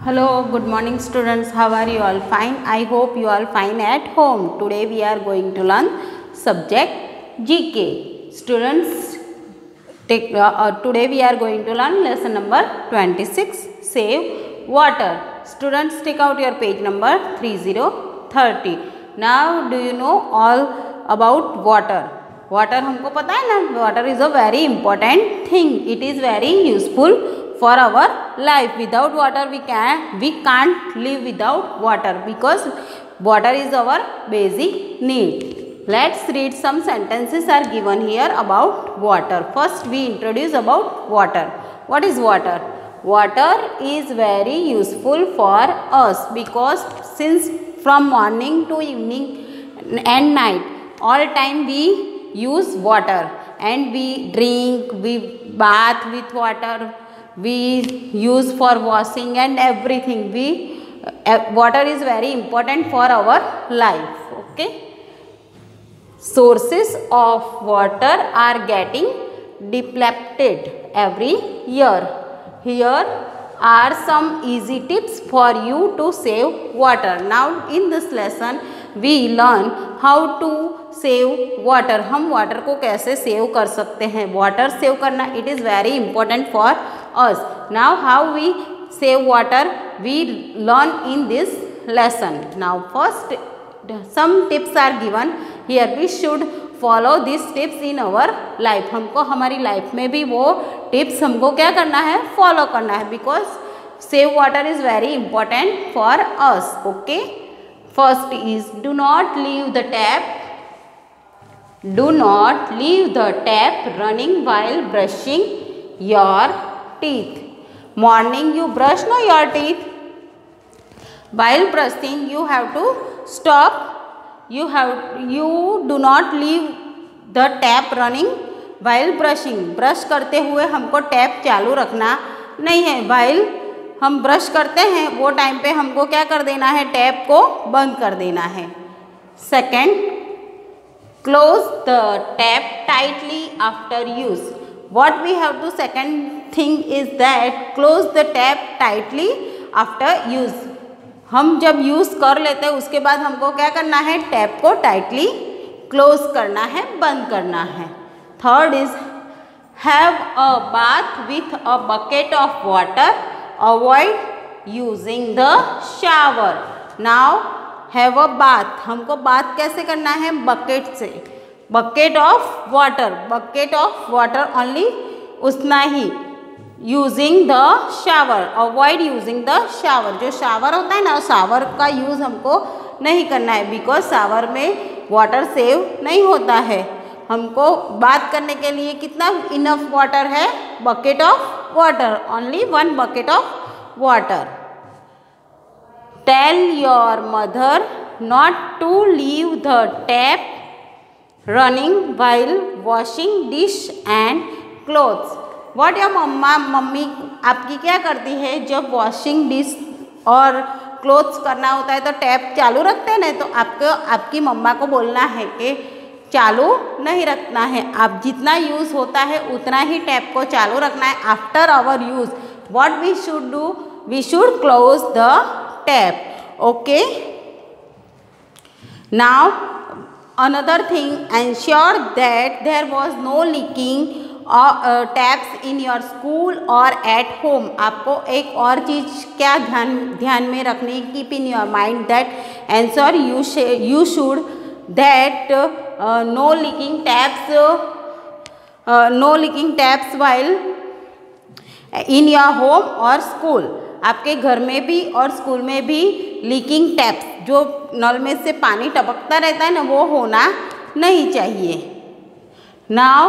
Hello, good morning students. How are you all? Fine. I hope you all fine at home. Today we are going to learn subject GK. Students, today we are going to learn lesson number 26, Save Water. Students, take out your page number 3030. Now, do you know all about water? Water हमको पता है ना, water is a very important thing. It is very useful for our life. Without water we can't live without water, because water is our basic need. Let's read some sentences are given here about water. First we introduce about water. What is water? Water is very useful for us, because since from morning to evening and night, all time we use water, and we drink, we bath with water, we use for washing and everything. Water is very important for our life. Okay. Sources of water are getting depleted every year. Here are some easy tips for you to save water. Now in this lesson we learn how to save water. हम water को कैसे save कर सकते हैं. Water save करना, it is very important for us. Now how we save water we learn in this lesson. Now first some tips are given here. We should follow these tips in our life. हमको हमारी life में भी वो tips हमको क्या करना है, follow करना है, because save water is very important for us. Okay. First is do not leave the tap running while brushing your teeth. Morning you brush your teeth. While brushing you have to stop. You do not leave the tap running while brushing. Brush करते हुए हमको tap चालू रखना नहीं है. While हम brush करते हैं वो टाइम पे हमको क्या कर देना है, टैप को बंद कर देना है. Second, close the tap tightly after use. What we have to second thing is that close the tap tightly after use. हम जब यूज कर लेते हैं उसके बाद हमको क्या करना है, टैप को टाइटली क्लोज करना है, बंद करना है. Third is have a bath with a bucket of water. Avoid using the shower. Now have a bath. हमको बात कैसे करना है, बकेट से. बकेट ऑफ वाटर only, उतना ही. Using the shower. Avoid using the shower. जो शावर होता है ना, शावर का यूज़ हमको नहीं करना है, बिकॉज शावर में वाटर सेव नहीं होता है. हमको बात करने के लिए कितना इनफ वाटर है, bucket of water, only 1 bucket of water. Tell your mother not to leave the tap running while washing dish and clothes. What your mummy आपकी क्या करती है, जब वॉशिंग डिश और क्लोथ्स करना होता है तो टैप चालू रखते हैं ना, तो आपकी मम्मा को बोलना है कि चालू नहीं रखना है. आप जितना यूज़ होता है उतना ही टैप को चालू रखना है. After our use what we should do, we should close the tap. Okay. Now another thing, ensure that there was no leaking taps in your school or at home. आपको एक और चीज़ क्या ध्यान में रखनी, keep in your mind that ensure you should that no leaking taps while in your home or school. आपके घर में भी और स्कूल में भी लीकिंग टैप्स, जो नल में से पानी टपकता रहता है ना, वो होना नहीं चाहिए. नाउ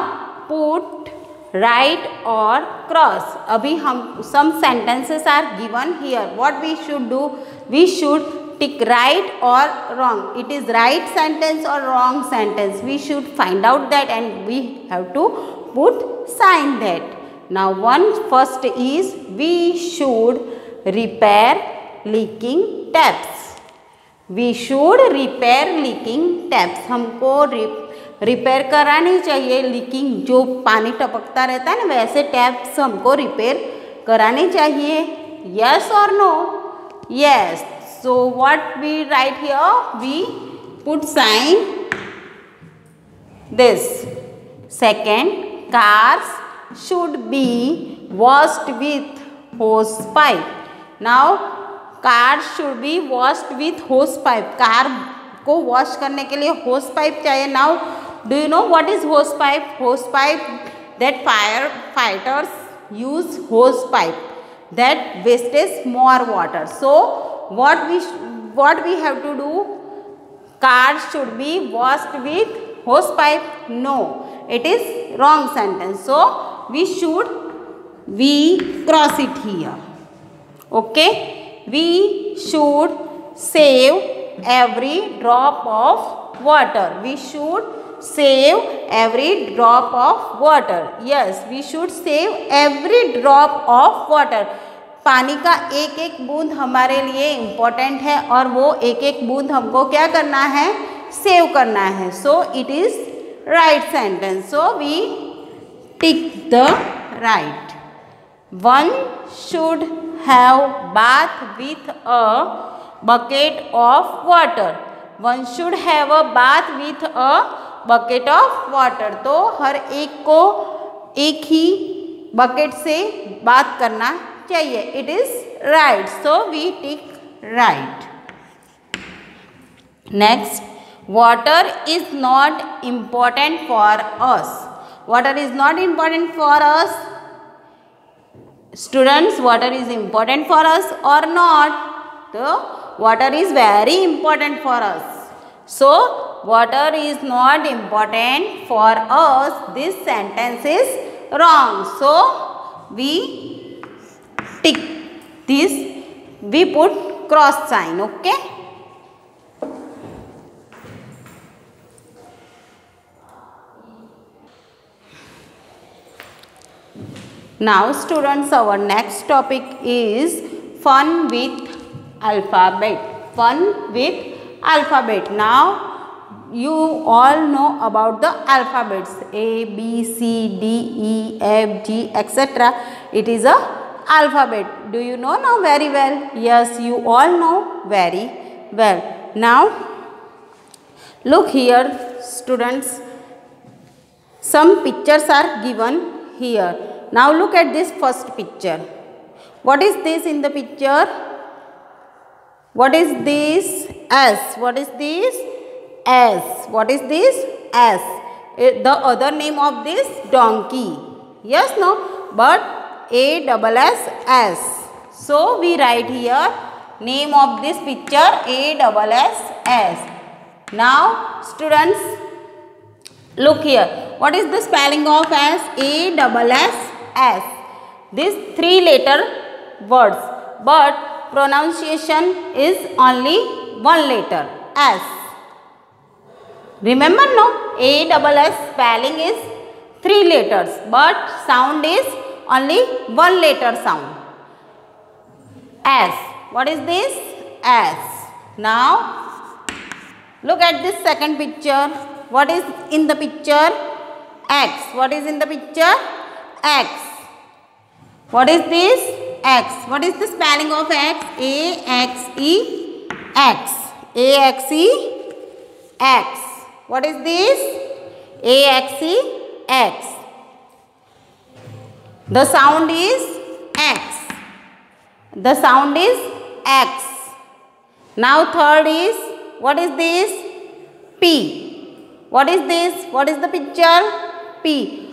पुट राइट और क्रॉस. अभी हम some sentences are given here. What we should do, we should tick right or wrong. It is right sentence or wrong sentence. We should find out that, and we have to put sign that. Now first is we should repair leaking taps. We should repair leaking taps. हमको repair करानी चाहिए. Leaking जो पानी टपकता रहता है ना, वैसे taps हमको रिपेयर करानी चाहिए. Yes or no? Yes. So what we write here? We put sign this. Second, cars should be washed with hose pipe. Now car should be washed with hose pipe. Car को wash करने के लिए होस pipe चाहिए. Now do you know what is होस pipe? होस pipe that fire fighters use होस pipe that wastage more water. So what we have to do? Car should be washed with hose pipe? No, it is wrong sentence. So we cross it here. Okay, we should save every drop of water. We should save every drop of water. Yes, we should save every drop of water. पानी का एक एक बूंद हमारे लिए important है और वो एक एक बूंद हमको क्या करना है? सेव करना है. So it is right sentence. So we tick the right. One should have bath with a bucket of water. One should have a bath with a bucket of water. तो हर एक को एक ही बकेट से बात करना चाहिए. It is right. So we tick right. Next, water is not important for us. Water is not important for us. Students, water is important for us or not? So water is very important for us. So water is not important for us. This sentence is wrong. So we tick this. We put cross sign. Okay. Now students, our next topic is fun with alphabet. Fun with alphabet. Now you all know about the alphabets A, B, C, D, E, F, G, etc. It is a alphabet. Do you know now very well? Yes, you all know very well. Now look here students, some pictures are given here. Now look at this first picture. What is this in the picture? What is this? S. What is this? S. What is this? S. The other name of this? Donkey. Yes, no? But A-S-S. So we write here name of this picture A-S-S. Now students, look here. What is the spelling of S? A-S-S. These 3-letter words, but pronunciation is only 1 letter S. Remember no? A-S-S spelling is 3 letters, but sound is only 1 letter sound. S. What is this? S. Now look at this second picture. What is in the picture? X. What is in the picture? X. What is this? X. What is the spelling of X? A-X-E, X. A-X-E, X. What is this? A-X-E, X. The sound is X. The sound is X. Now third is, what is this? P. What is this? What is the picture? P.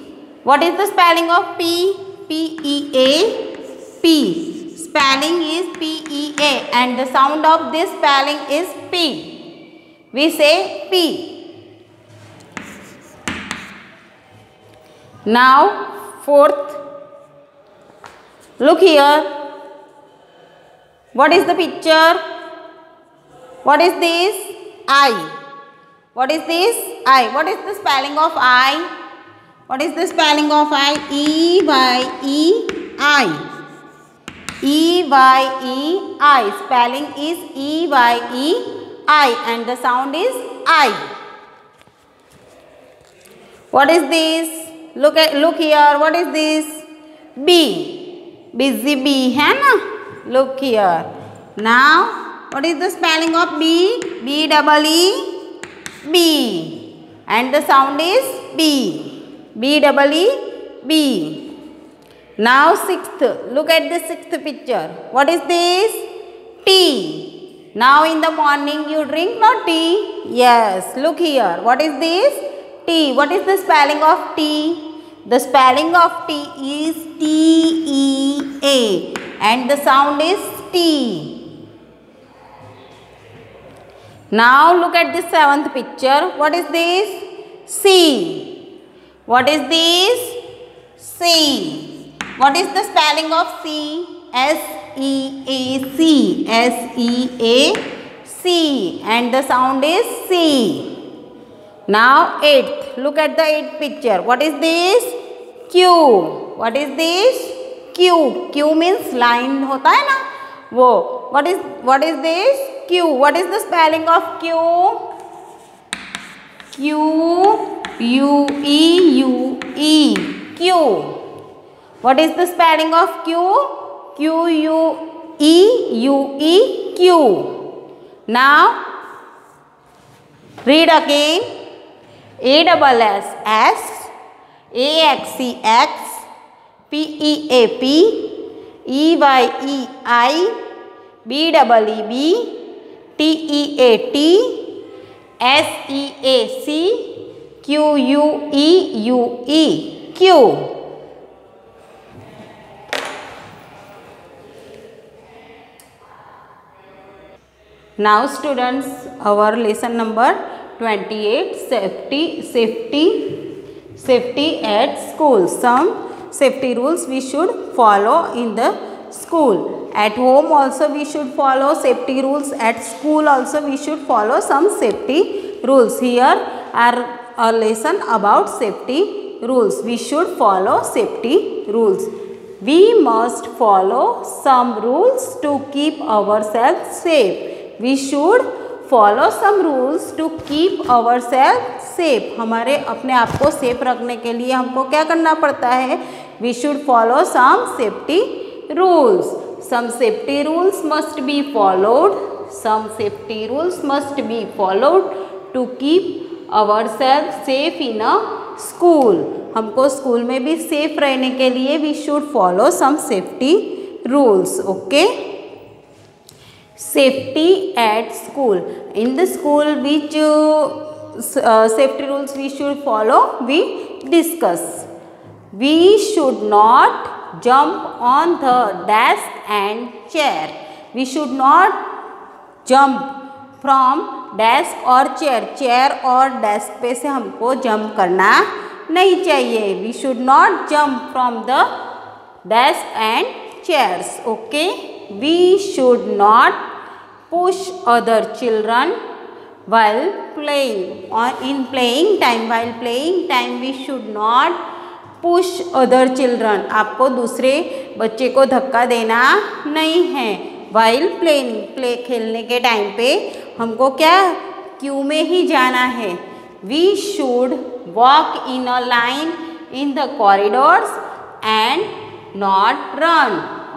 What is the spelling of P? P-E-A. P. Spelling is P-E-A and the sound of this spelling is P. We say P. Now fourth, look here. What is the picture? What is this? I. What is this? I. What is the spelling of I? What is the spelling of I? E-Y-E-I. E-Y-E-I. Spelling is E-Y-E-I and the sound is I. What is this? Look here. What is this? B. Busy bee है ना? Look here. Now, what is the spelling of B? B double E, B. And the sound is B. B double E, B. Now, sixth. Look at the sixth picture. What is this? Tea. Now, in the morning you drink no tea? Yes. Look here. What is this? Tea. What is the spelling of tea? The spelling of tea is T-E-A. And the sound is T. Now look at the seventh picture. What is this? C. What is this? C. What is the spelling of C? S-E-A-C. S-E-A-C. And the sound is C. Now eighth. Look at the eighth picture. What is this? Q. What is this? Q. Q means line होता है ना वो. What is this? Q. What is the spelling of Q? Q U E U E. Q. What is the spelling of Q? Q U E U E. Q. Now read again. A double S S, A X C X, P E A P, E Y E I, B double E B, T E A T, S E A C, Q U E U E. Q. Now students, our lesson number 28, safety at school. Some safety rules we should follow in the school. At home also we should follow safety rules. At school also we should follow some safety rules. Here are a lesson about safety rules. We should follow safety rules. We must follow some rules to keep ourselves safe. We should follow some rules to keep our self safe. हमारे अपने आप को safe रखने के लिए हमको क्या करना पड़ता है? We should follow some safety rules. Some safety rules must be followed. Some safety rules must be followed to keep our self safe in a school. हमको स्कूल में भी सेफ रहने के लिए we should follow some safety rules. Okay. Safety at school. In the school, which safety rules we should follow? We discuss. We should not jump on the desk and chair. We should not jump from desk और chair. Chair और desk पे से हमको jump करना नहीं चाहिए. We should not jump from the desk and chairs. Okay. We should not push other children while playing. Or in playing time, while playing time we should not push other children. आपको दूसरे बच्चे को धक्का देना नहीं है. while playing, play खेलने के टाइम पे हमको क्या क्यू में ही जाना है. We should walk in a line in the corridors and not run.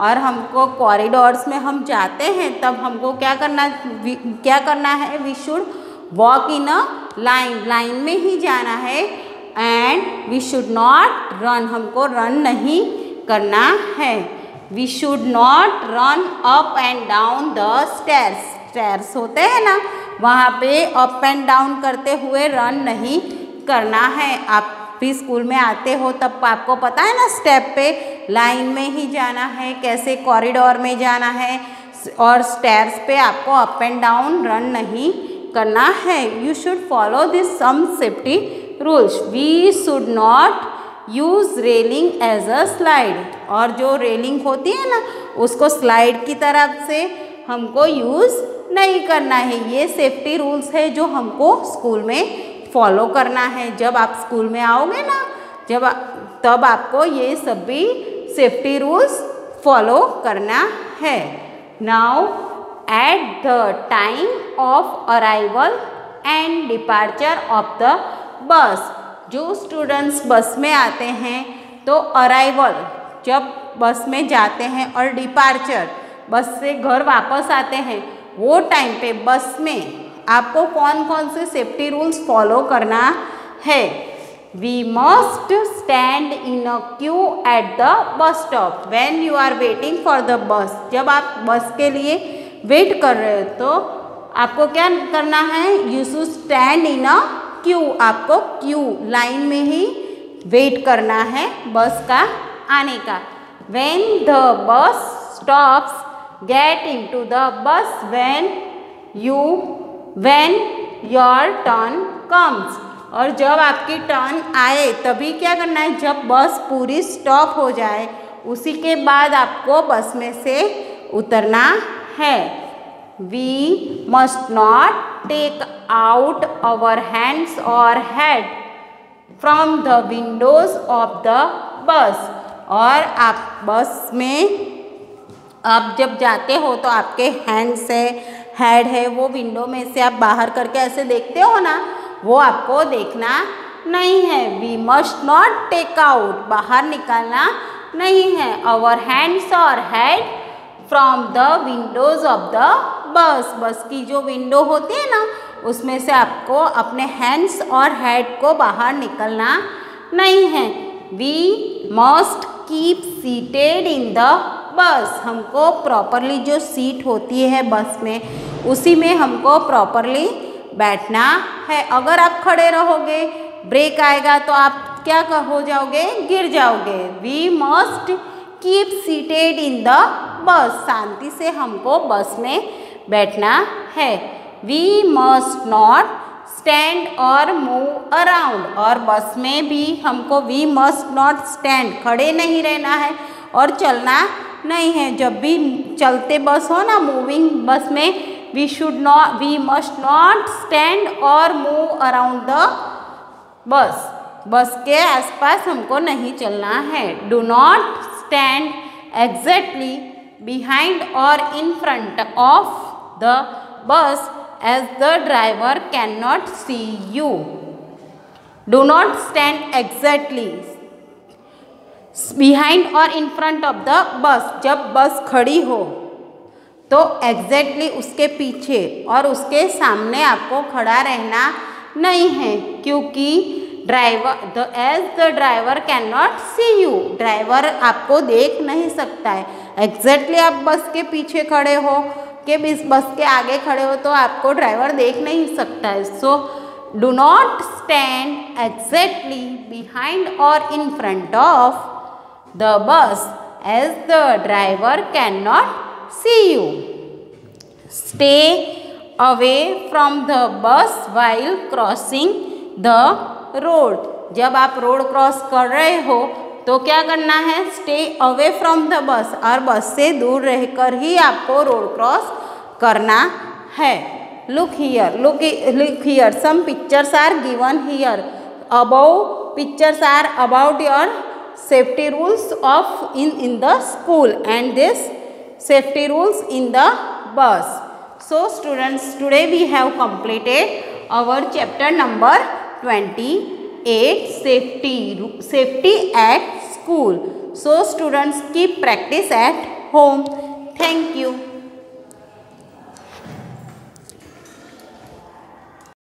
और हमको कॉरिडोर्स में हम जाते हैं तब हमको क्या करना है? We should walk in a line. Line में ही जाना है. And we should not run. हमको रन नहीं करना है. We should not run up and down the stairs. Stairs होते हैं ना, वहाँ पे अप एंड डाउन करते हुए रन नहीं करना है. आप भी स्कूल में आते हो तब आपको पता है ना, स्टेप पे लाइन में ही जाना है, कैसे कॉरिडोर में जाना है. और स्टेयर्स पे आपको अप एंड डाउन रन नहीं करना है. You should follow this some safety rules. We should not use railing as a slide. और जो रेलिंग होती है ना, उसको स्लाइड की तरफ से हमको यूज़ नहीं करना है. ये सेफ्टी रूल्स है जो हमको स्कूल में फॉलो करना है. जब आप स्कूल में आओगे ना, तब आपको ये सभी सेफ्टी रूल्स फॉलो करना है. Now at the time of arrival and departure of the बस. जो स्टूडेंट्स बस में आते हैं तो अराइवल जब बस में जाते हैं और डिपार्चर बस से घर वापस आते हैं, वो टाइम पे बस में आपको कौन कौन से सेफ्टी रूल्स फॉलो करना है। We must stand in a queue at the bus stop when you are waiting for the bus. जब आप बस के लिए वेट कर रहे हो तो आपको क्या करना है, you should stand in a Q, आपको क्यू लाइन में ही वेट करना है बस का आने का। When the bus stops get into the bus when your turn comes. और जब आपकी टर्न आए तभी क्या करना है, जब बस पूरी स्टॉप हो जाए उसी के बाद आपको बस में से उतरना है। We must not take out our hands or head from the windows of the bus। और आप बस में आप जब जाते हो तो आपके हैंड से हेड है वो विंडो में से आप बाहर करके ऐसे देखते हो ना, वो आपको देखना नहीं है। We must not take out, बाहर निकालना नहीं है, our hands or head from the Windows of the बस। बस की जो विंडो होती है ना उसमें से आपको अपने हैंड्स और हेड को बाहर निकलना नहीं है। We must keep seated in the bus, हमको प्रॉपरली जो सीट होती है बस में उसी में हमको प्रॉपरली बैठना है। अगर आप खड़े रहोगे, ब्रेक आएगा तो आप क्या हो जाओगे, गिर जाओगे। We must keep seated in the bus, शांति से हमको बस में बैठना है। वी मस्ट नॉट स्टैंड और मूव अराउंड, और बस में भी हमको वी मस्ट नॉट स्टैंड, खड़े नहीं रहना है और चलना नहीं है। जब भी चलते बस हो ना, मूविंग बस में, वी मस्ट नॉट स्टैंड और मूव अराउंड द बस, बस के आसपास हमको नहीं चलना है। Do not stand exactly behind or in front of the bus as the driver cannot see you। Do not stand exactly behind or in front of the bus। जब बस खड़ी हो तो exactly उसके पीछे और उसके सामने आपको खड़ा रहना नहीं है, क्योंकि as the driver can not see you, driver आपको देख नहीं सकता है। एग्जैक्टली आप बस के पीछे खड़े हो कि बस के आगे खड़े हो तो आपको ड्राइवर देख नहीं सकता है। So do not stand exactly behind और in front of the bus as the driver can not see you. Stay away from the bus while crossing the road, जब आप रोड क्रॉस कर रहे हो तो क्या करना है, स्टे अवे फ्रॉम द बस, और बस से दूर रहकर ही आपको रोड क्रॉस करना है। Look here some pictures are given here about, pictures are about your safety rules of in the school and this safety rules in the bus. So students, today we have completed our chapter number 28, safety at school. So students, keep practice at home. Thank you.